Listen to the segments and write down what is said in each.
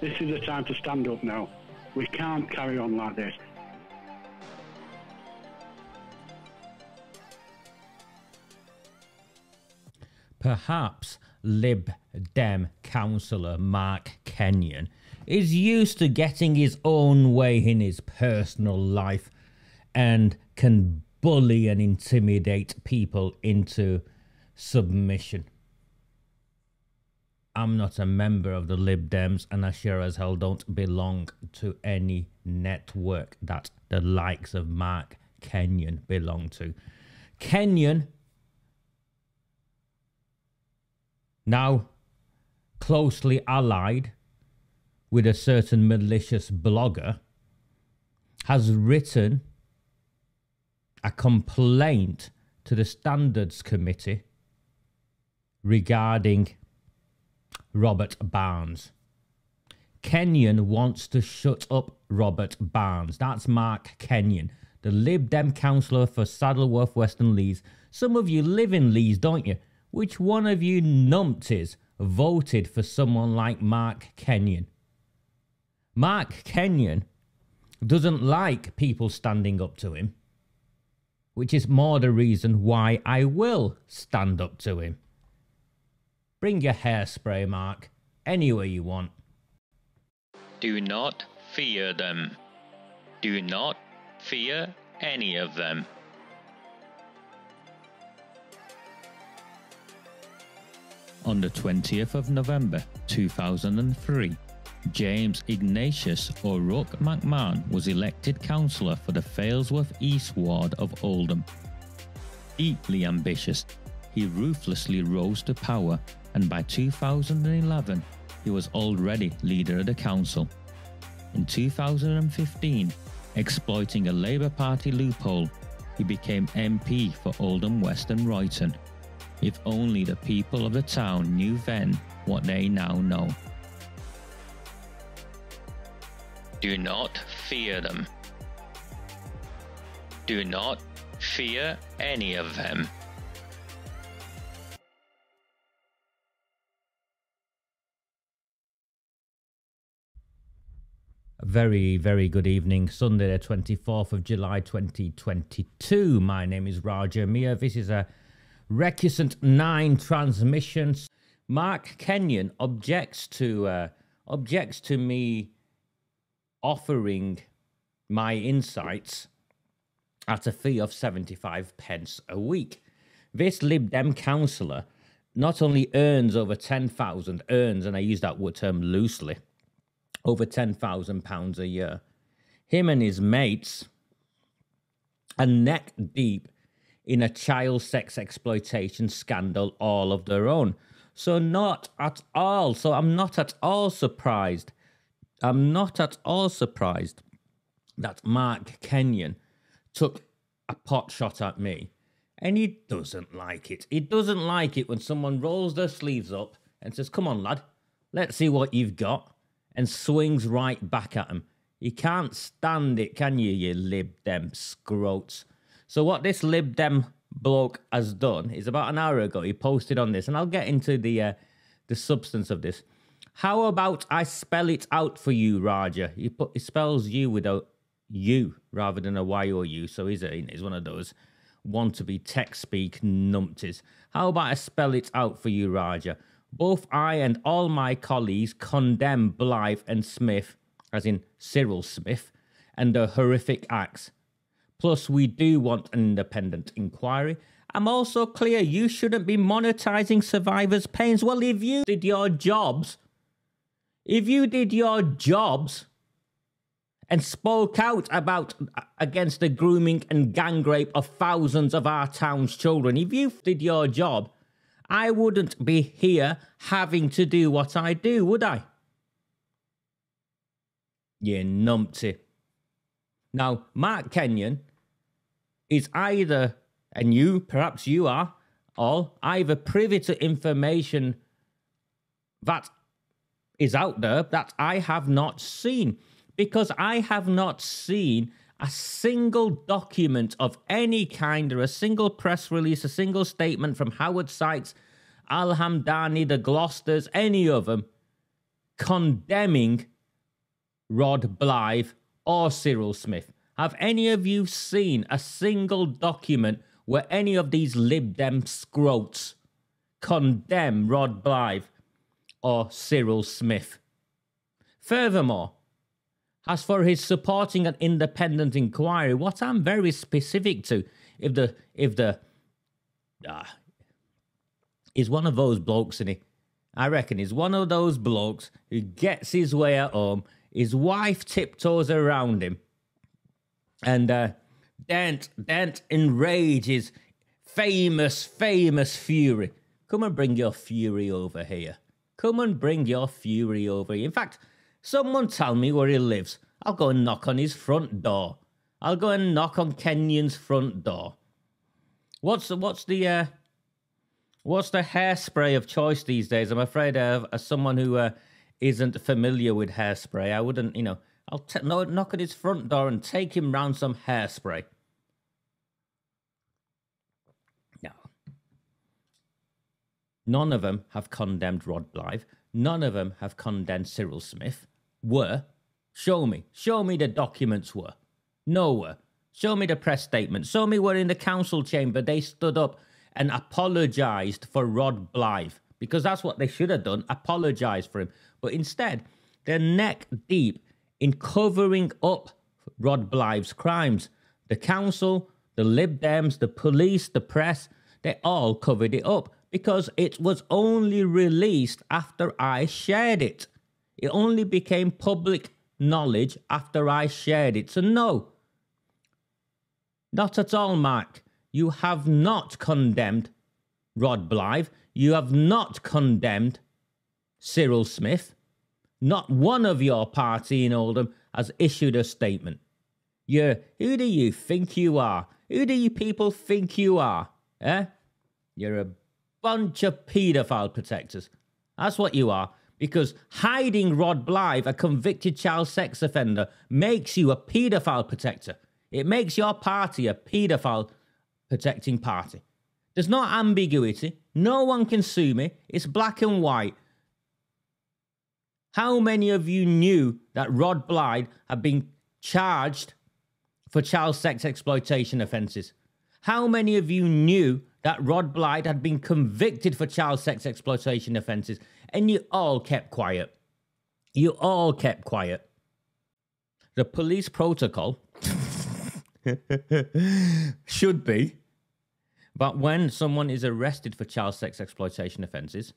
This is the time to stand up now. We can't carry on like this. Perhaps Lib Dem councillor Mark Kenyon is used to getting his own way in his personal life and can bully and intimidate people into submission. I'm not a member of the Lib Dems, and I sure as hell don't belong to any network that the likes of Mark Kenyon belong to. Kenyon, now closely allied with a certain malicious blogger, has written a complaint to the Standards Committee regarding Robert Barnes. Kenyon wants to shut up Robert Barnes. That's Mark Kenyon, the Lib Dem councillor for Saddleworth, Western Leeds. Some of you live in Leeds, don't you? Which one of you numpties voted for someone like Mark Kenyon? Mark Kenyon doesn't like people standing up to him, which is more the reason why I will stand up to him. Bring your hairspray, Mark, anywhere you want. Do not fear them. Do not fear any of them. On the 20th of November 2003, James Ignatius O'Rourke McMahon was elected councillor for the Failsworth East Ward of Oldham. Deeply ambitious, he ruthlessly rose to power, and by 2011 he was already leader of the council. In 2015, exploiting a Labour Party loophole, he became MP for Oldham West and Royton. If only the people of the town knew then what they now know. Do not fear them. Do not fear any of them. Very, very good evening. Sunday the 24th of July 2022. My name is Raja Mia. This is a Recusant 9 transmission. Mark Kenyon objects to me offering my insights at a fee of 75 pence a week. This Lib Dem councillor not only earns over 10,000, and I use that word term loosely, over £10,000 a year. Him and his mates are neck deep in a child sex exploitation scandal all of their own. So I'm not at all surprised. I'm not at all surprised that Mark Kenyon took a pot shot at me. And he doesn't like it. He doesn't like it when someone rolls their sleeves up and says, "Come on, lad, let's see what you've got," and swings right back at him. You can't stand it, can you, you Lib Dem scroats? So what this Lib Dem bloke has done is, about an hour ago, he posted on this, and I'll get into the substance of this. How about I spell it out for you, Raja? He spells you with a U rather than a Y or U, so he's one of those want-to-be tech-speak numpties. How about I spell it out for you, Raja? Both I and all my colleagues condemn BLYTH and Smith, as in Cyril Smith, and their horrific acts. Plus, we do want an independent inquiry. I'm also clear you shouldn't be monetising survivors' pains. Well, if you did your jobs and spoke out against the grooming and gang rape of thousands of our town's children, if you did your job, I wouldn't be here having to do what I do, would I? You numpty. Now, Mark Kenyon is either, and you, perhaps you are, all either privy to information that is out there that I have not seen, because I have not seen a single document of any kind, or a single press release, a single statement from Howard Sykes, Al Hamdani, the Gloucesters, any of them, condemning Rod Blythe or Cyril Smith? Have any of you seen a single document where any of these Lib Dem scroats condemn Rod Blythe or Cyril Smith? Furthermore, as for his supporting an independent inquiry, what I'm very specific to, he's one of those blokes, isn't he? I reckon he's one of those blokes who gets his way at home, his wife tiptoes around him, and Dent enrages famous fury. Come and bring your fury over here. Come and bring your fury over here. In fact, someone tell me where he lives. I'll go and knock on his front door. I'll go and knock on Kenyon's front door. What's the hairspray of choice these days? I'm afraid as someone who isn't familiar with hairspray, I wouldn't, you know, I'll knock on his front door and take him round some hairspray. No. None of them have condemned Rod Blythe. None of them have condemned Cyril Smith. Were. Show me the documents were. Nowhere. Show me the press statement. Show me where in the council chamber they stood up and apologised for Rod Blythe. Because that's what they should have done, apologise for him. But instead, they're neck deep in covering up Rod Blythe's crimes. The council, the Lib Dems, the police, the press, they all covered it up because it was only released after I shared it. It only became public knowledge after I shared it. So no, not at all, Mark. You have not condemned Rod Blythe. You have not condemned Cyril Smith. Not one of your party in Oldham has issued a statement. Who do you think you are? Who do you people think you are? Eh? You're a bunch of paedophile protectors. That's what you are. Because hiding Rod Blythe, a convicted child sex offender, makes you a paedophile protector. It makes your party a paedophile protecting party. There's no ambiguity. No one can sue me. It's black and white. How many of you knew that Rod Blythe had been charged for child sex exploitation offences? How many of you knew that Rod Blythe had been convicted for child sex exploitation offences? And you all kept quiet. You all kept quiet. The police protocol should be that when someone is arrested for child sex exploitation offences,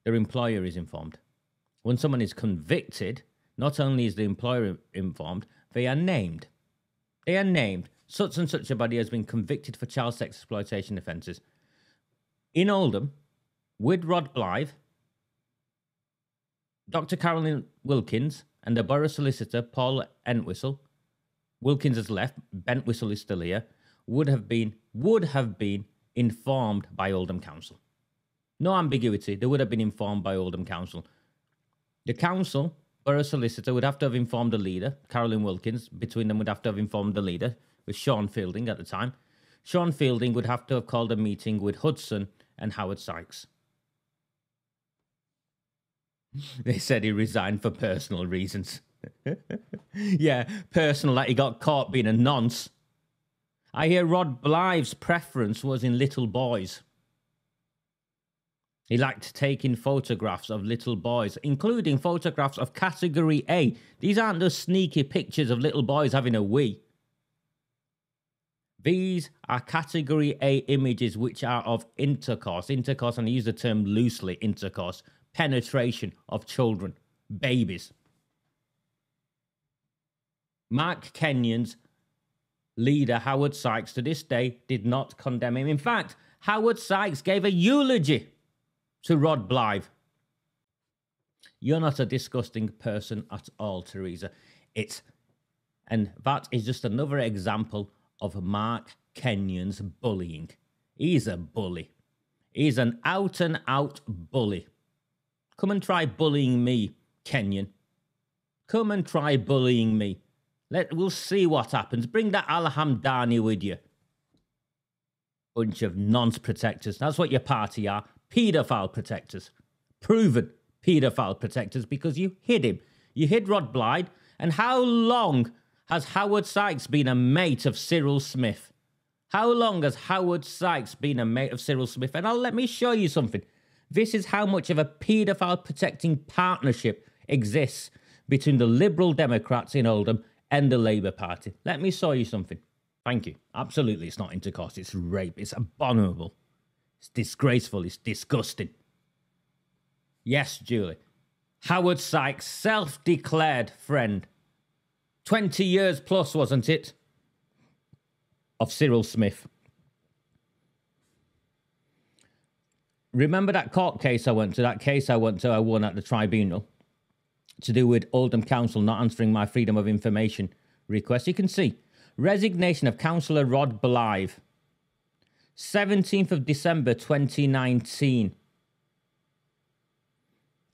their employer is informed. When someone is convicted, not only is the employer informed, they are named. They are named. Such and such a body has been convicted for child sex exploitation offences. In Oldham, with Rod Blythe, Dr. Carolyn Wilkins and the borough solicitor, Paul Entwistle, Wilkins has left, Bentwistle is still here, would have been informed by Oldham Council. No ambiguity, they would have been informed by Oldham Council. The council, borough solicitor, would have to have informed the leader, Carolyn Wilkins, between them would have to have informed the leader, with Sean Fielding at the time. Sean Fielding would have to have called a meeting with Hudson and Howard Sykes. They said he resigned for personal reasons. Yeah, personal, like he got caught being a nonce. I hear Rod Blythe's preference was in little boys. He liked taking photographs of little boys, including photographs of Category A. These aren't just sneaky pictures of little boys having a wee. These are Category A images which are of intercourse. Intercourse, and I use the term loosely, intercourse. Penetration of children, babies. Mark Kenyon's leader, Howard Sykes, to this day did not condemn him. In fact, Howard Sykes gave a eulogy to Rod Blythe. You're not a disgusting person at all, Teresa. And that is just another example of Mark Kenyon's bullying. He's a bully. He's an out-and-out bully. Come and try bullying me, Kenyon. Come and try bullying me. We'll see what happens. Bring that Al-Hamdani with you. Bunch of nonce protectors. That's what your party are. Paedophile protectors. Proven paedophile protectors because you hid him. You hid Rod Blythe And how long has Howard Sykes been a mate of CYRIL Smith? How long has Howard Sykes been a mate of CYRIL Smith? And let me show you something. This is how much of a paedophile protecting partnership exists between the Liberal Democrats in Oldham and the Labour Party. Let me show you something. Thank you. Absolutely, it's not intercourse. It's rape. It's abominable. It's disgraceful. It's disgusting. Yes, Julie. Howard Sykes, self-declared friend. 20 years plus, wasn't it? Of CYRIL Smith. Remember that court case I went to? That case I won at the tribunal to do with Oldham Council not answering my freedom of information request. You can see resignation of Councillor Rod BLYTH, 17th of December 2019.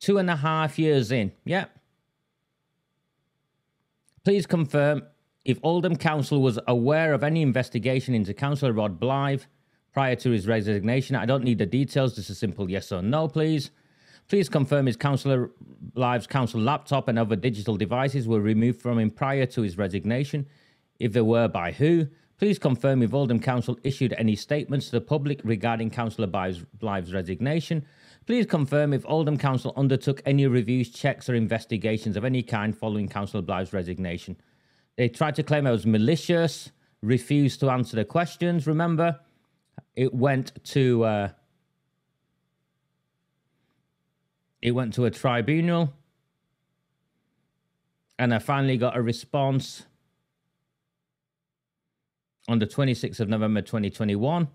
2.5 years in. Yep. Please confirm if Oldham Council was aware of any investigation into Councillor Rod BLYTH prior to his resignation. I don't need the details, just a simple yes or no, please. Please confirm his Councillor BLYTH's council laptop and other digital devices were removed from him prior to his resignation. If they were, by who? Please confirm if Oldham Council issued any statements to the public regarding Councillor BLYTH's resignation. Please confirm if Oldham Council undertook any reviews, checks or investigations of any kind following Councillor BLYTH's resignation. They tried to claim I was malicious, refused to answer the questions. Remember, it went to a tribunal, and I finally got a response on the 26th of November 2021,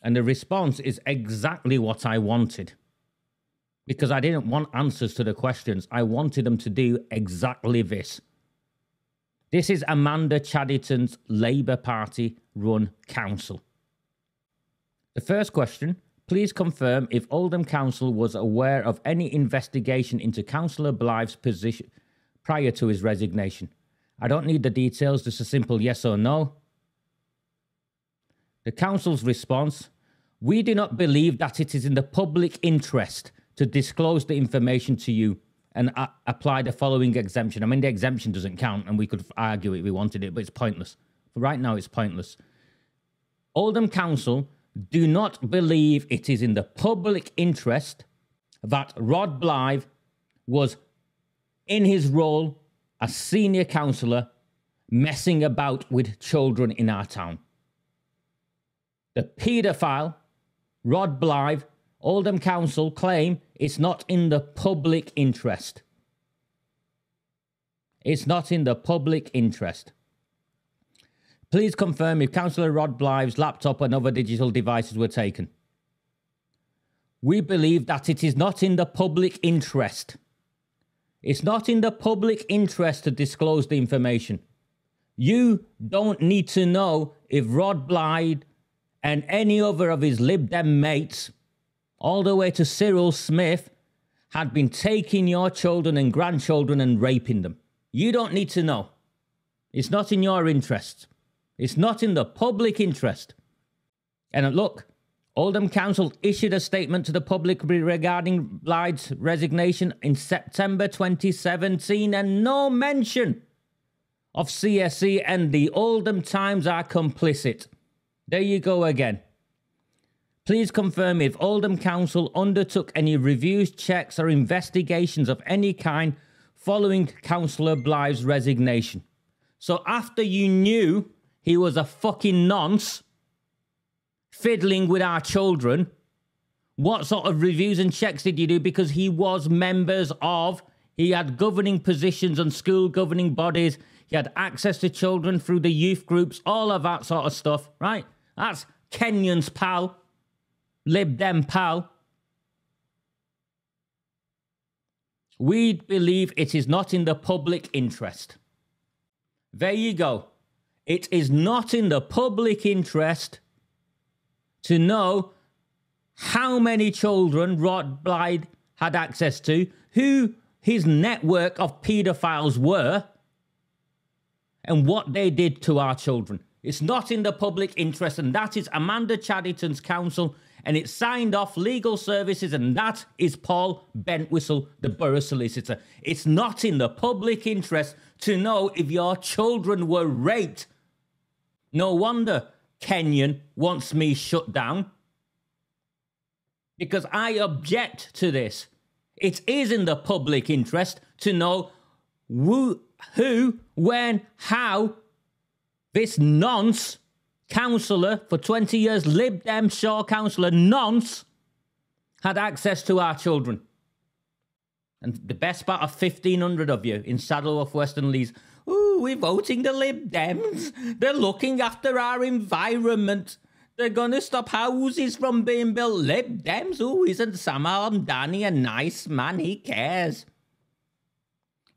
and the response is exactly what I wanted, because I didn't want answers to the questions. I wanted them to do exactly this. This is Amanda Chadderton's Labour Party-run council. The first question, please confirm if Oldham Council was aware of any investigation into Councillor BLYTH's position prior to his resignation. I don't need the details, just a simple yes or no. The council's response, we do not believe that it is in the public interest to disclose the information to you and apply the following exemption. I mean, the exemption doesn't count, and we could argue it if we wanted it, but it's pointless. For right now, it's pointless. Oldham Council do not believe it is in the public interest that Rod BLYTH was in his role as senior councillor messing about with children in our town. The paedophile, Rod BLYTH, Oldham Council claim it's not in the public interest. It's not in the public interest. Please confirm if Councillor Rod BLYTH's laptop and other digital devices were taken. We believe that it is not in the public interest. It's not in the public interest to disclose the information. You don't need to know if Rod BLYTH and any other of his Lib Dem mates, all the way to CYRIL Smith, had been taking your children and grandchildren and raping them. You don't need to know. It's not in your interest. It's not in the public interest. And look, Oldham Council issued a statement to the public regarding BLYTH's resignation in September 2017, and no mention of CSE and the Oldham Times are complicit. There you go again. Please confirm if Oldham Council undertook any reviews, checks or investigations of any kind following Councillor BLYTH's resignation. So after you knew he was a fucking nonce fiddling with our children, what sort of reviews and checks did you do? Because he was members of, he had governing positions on school governing bodies, he had access to children through the youth groups, all of that sort of stuff, right? That's Kenyon's pal. Lib Dem pal. We believe it is not in the public interest. There you go. It is not in the public interest to know how many children Rod BLYTH had access to, who his network of paedophiles were, and what they did to our children. It's not in the public interest, and that is Amanda Chadderton's council, and it's signed off legal services, and that is Paul Bentwhistle, the borough solicitor. It's not in the public interest to know if your children were raped. No wonder Kenyon wants me shut down, because I object to this. It is in the public interest to know who, when, how this nonce councillor for 20 years, Lib Dem Shaw councillor nonce, had access to our children. And the best part of 1,500 of you in Saddleworth, Western Leeds, ooh, we're voting the Lib Dems. They're looking after our environment. They're going to stop houses from being built. Lib Dems, ooh, isn't Sam Al-Hamdani a nice man? He cares.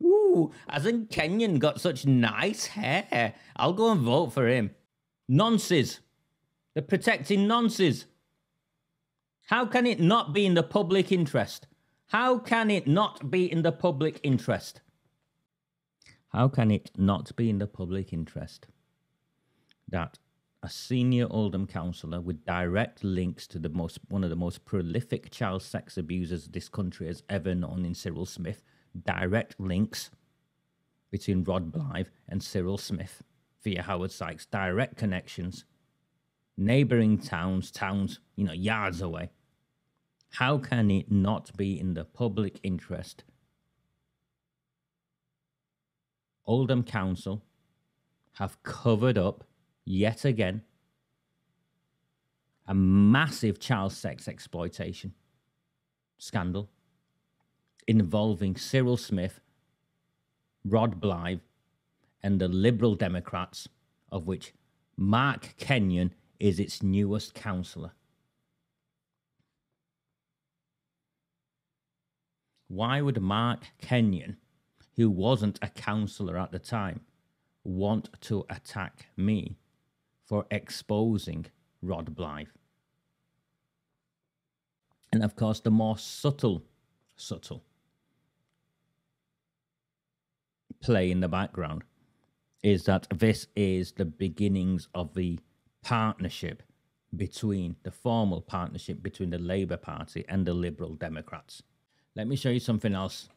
Ooh, hasn't Kenyon got such nice hair? I'll go and vote for him. Nonces. They're protecting nonces. How can it not be in the public interest? How can it not be in the public interest? How can it not be in the public interest that a senior Oldham councillor with direct links to one of the most prolific child sex abusers this country has ever known in CYRIL Smith, direct links between Rod Blythe and CYRIL Smith via Howard Sykes, direct connections, neighbouring towns, yards away. How can it not be in the public interest? Oldham Council have covered up, yet again, a massive child sex exploitation scandal involving CYRIL Smith, Rod Blythe, and the Liberal Democrats, of which Mark Kenyon is its newest councillor. Why would Mark Kenyon, who wasn't a councillor at the time, want to attack me for exposing Rod Blythe? And of course, the more subtle play in the background is that this is the beginnings of the partnership between the formal partnership between the Labour Party and the Liberal Democrats. Let me show you something else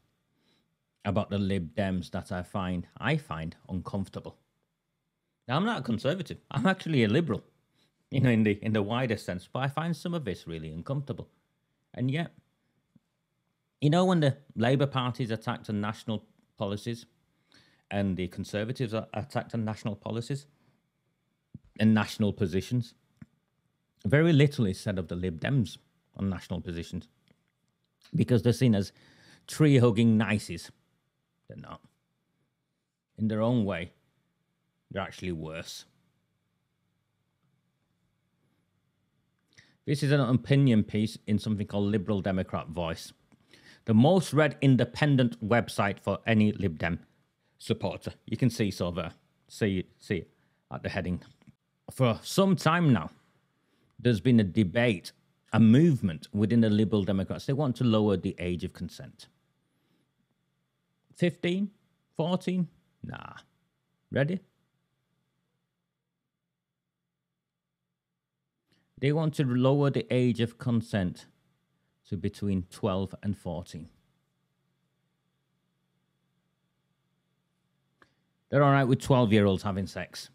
about the Lib Dems that I find uncomfortable. Now, I'm not a conservative. I'm actually a liberal, in the wider sense. But I find some of this really uncomfortable. And yet, when the Labour Party's attacked on national policies and the Conservatives are attacked on national policies and national positions, very little is said of the Lib Dems on national positions, because they're seen as tree-hugging nices. They're not. In their own way, they're actually worse. This is an opinion piece in something called Liberal Democrat Voice, the most read independent website for any Lib Dem supporter. You can see so there. See it at the heading. For some time now, there's been a debate, a movement within the Liberal Democrats. They want to lower the age of consent. 15? 14? Nah. Ready? They want to lower the age of consent to between 12 and 14. They're all right with 12-year-olds having sex.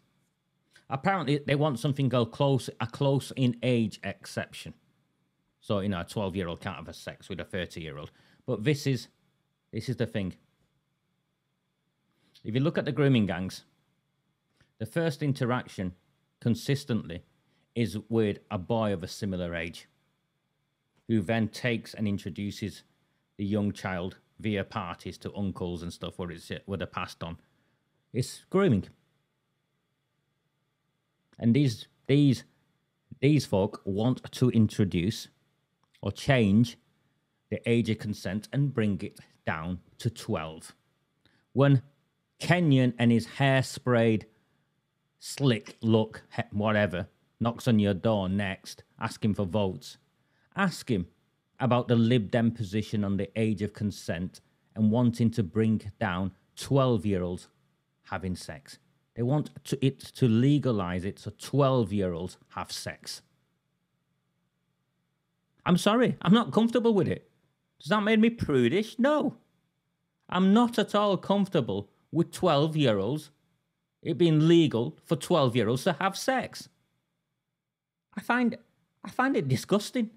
Apparently, they want something called a close in age exception. So, a 12-year-old can't have sex with a 30-year-old. But this is the thing. If you look at the grooming gangs, the first interaction consistently is with a boy of a similar age, who then takes and introduces the young child via parties to uncles and stuff where they're passed on. It's grooming. And these folk want to introduce or change the age of consent and bring it down to 12. When Kenyon and his hairsprayed, slick look, whatever, knocks on your door next, asking for votes, ask him about the Lib Dem position on the age of consent and wanting to bring down 12-year-olds having sex. They want it to legalise it so 12-year-olds have sex. I'm sorry, I'm not comfortable with it. Does that make me prudish? No. I'm not at all comfortable with 12-year-olds, it being legal for 12-year-olds to have sex. I find it disgusting.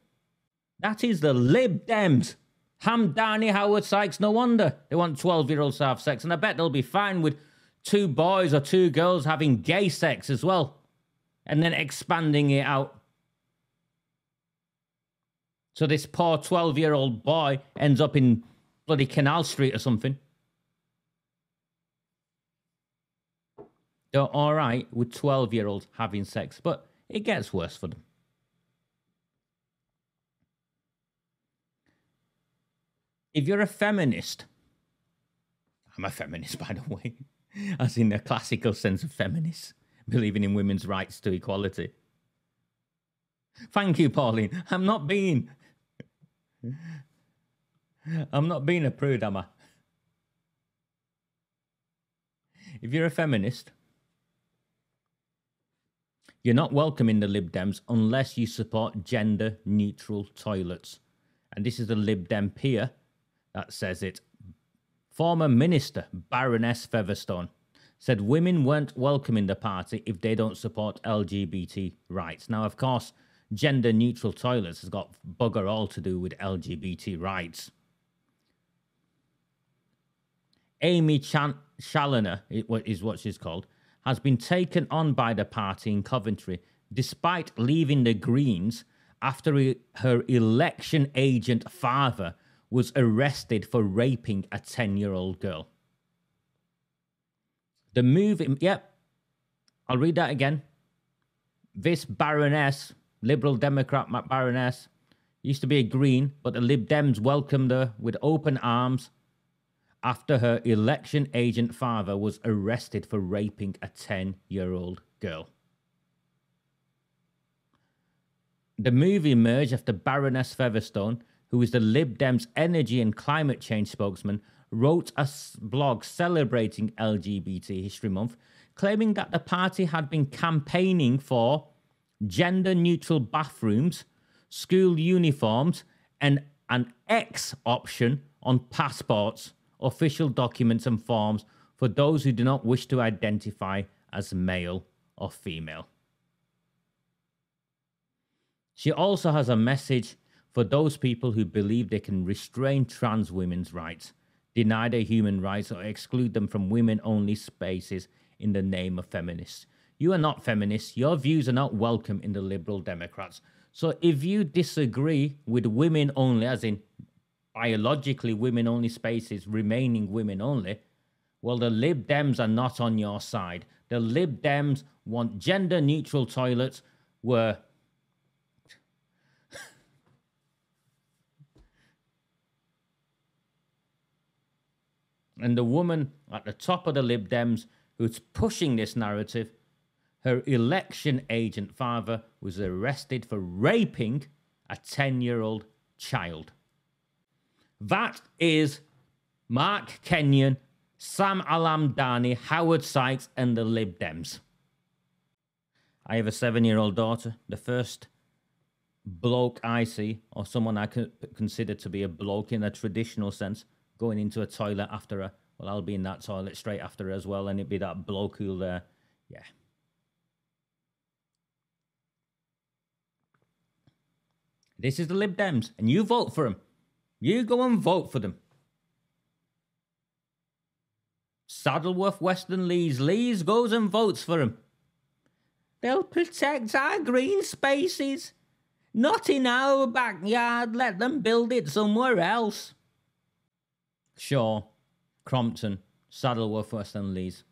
That is the Lib Dems. Hamdani, Howard Sykes, no wonder they want 12-year-olds to have sex. And I bet they'll be fine with 2 boys or 2 girls having gay sex as well. And then expanding it out. So this poor 12-year-old boy ends up in bloody Canal Street or something. They're all right with 12-year-olds having sex, but it gets worse for them. If you're a feminist, I'm a feminist, by the way, as in the classical sense of feminist, believing in women's rights to equality. Thank you, Pauline. I'm not being a prude, am I? If you're a feminist, you're not welcome in the Lib Dems unless you support gender-neutral toilets. And this is the Lib Dem peer that says it. Former Minister Baroness Featherstone said women weren't welcome in the party if they don't support LGBT rights. Now, of course, gender-neutral toilets has got bugger all to do with LGBT rights. Amy Challoner, is what she's called, has been taken on by the party in Coventry despite leaving the Greens after her election agent father was arrested for raping a 10-year-old girl. The move, yep, I'll read that again. This Baroness, Liberal Democrat Baroness, used to be a Green, but the Lib Dems welcomed her with open arms after her election agent father was arrested for raping a 10-year-old girl. The move emerged after Baroness Featherstone, who is the Lib Dems energy and climate change spokesman, wrote a blog celebrating LGBT History Month, claiming that the party had been campaigning for gender-neutral bathrooms, school uniforms, and an X option on passports, official documents and forms for those who do not wish to identify as male or female. She also has a message for those people who believe they can restrain trans women's rights, deny their human rights, or exclude them from women-only spaces in the name of feminists. You are not feminists. Your views are not welcome in the Liberal Democrats. So if you disagree with women only, as in biologically women-only spaces remaining women-only, well, the Lib Dems are not on your side. The Lib Dems want gender-neutral toilets where and the woman at the top of the Lib Dems who's pushing this narrative, her election agent father was arrested for raping a 10-year-old child. That is Mark Kenyon, Sam Al-Hamdani, Howard Sykes, and the Lib Dems. I have a 7-year-old daughter. The first bloke I see, or someone I could consider to be a bloke in a traditional sense, going into a toilet after her, well, I'll be in that toilet straight after her as well, and it'd be that bloke who'll, yeah. This is the Lib Dems, and you vote for them. You go and vote for them. Saddleworth, Western Lees goes and votes for them. They'll protect our green spaces. Not in our backyard. Let them build it somewhere else. Shaw, Crompton, Saddleworth, Western Lees.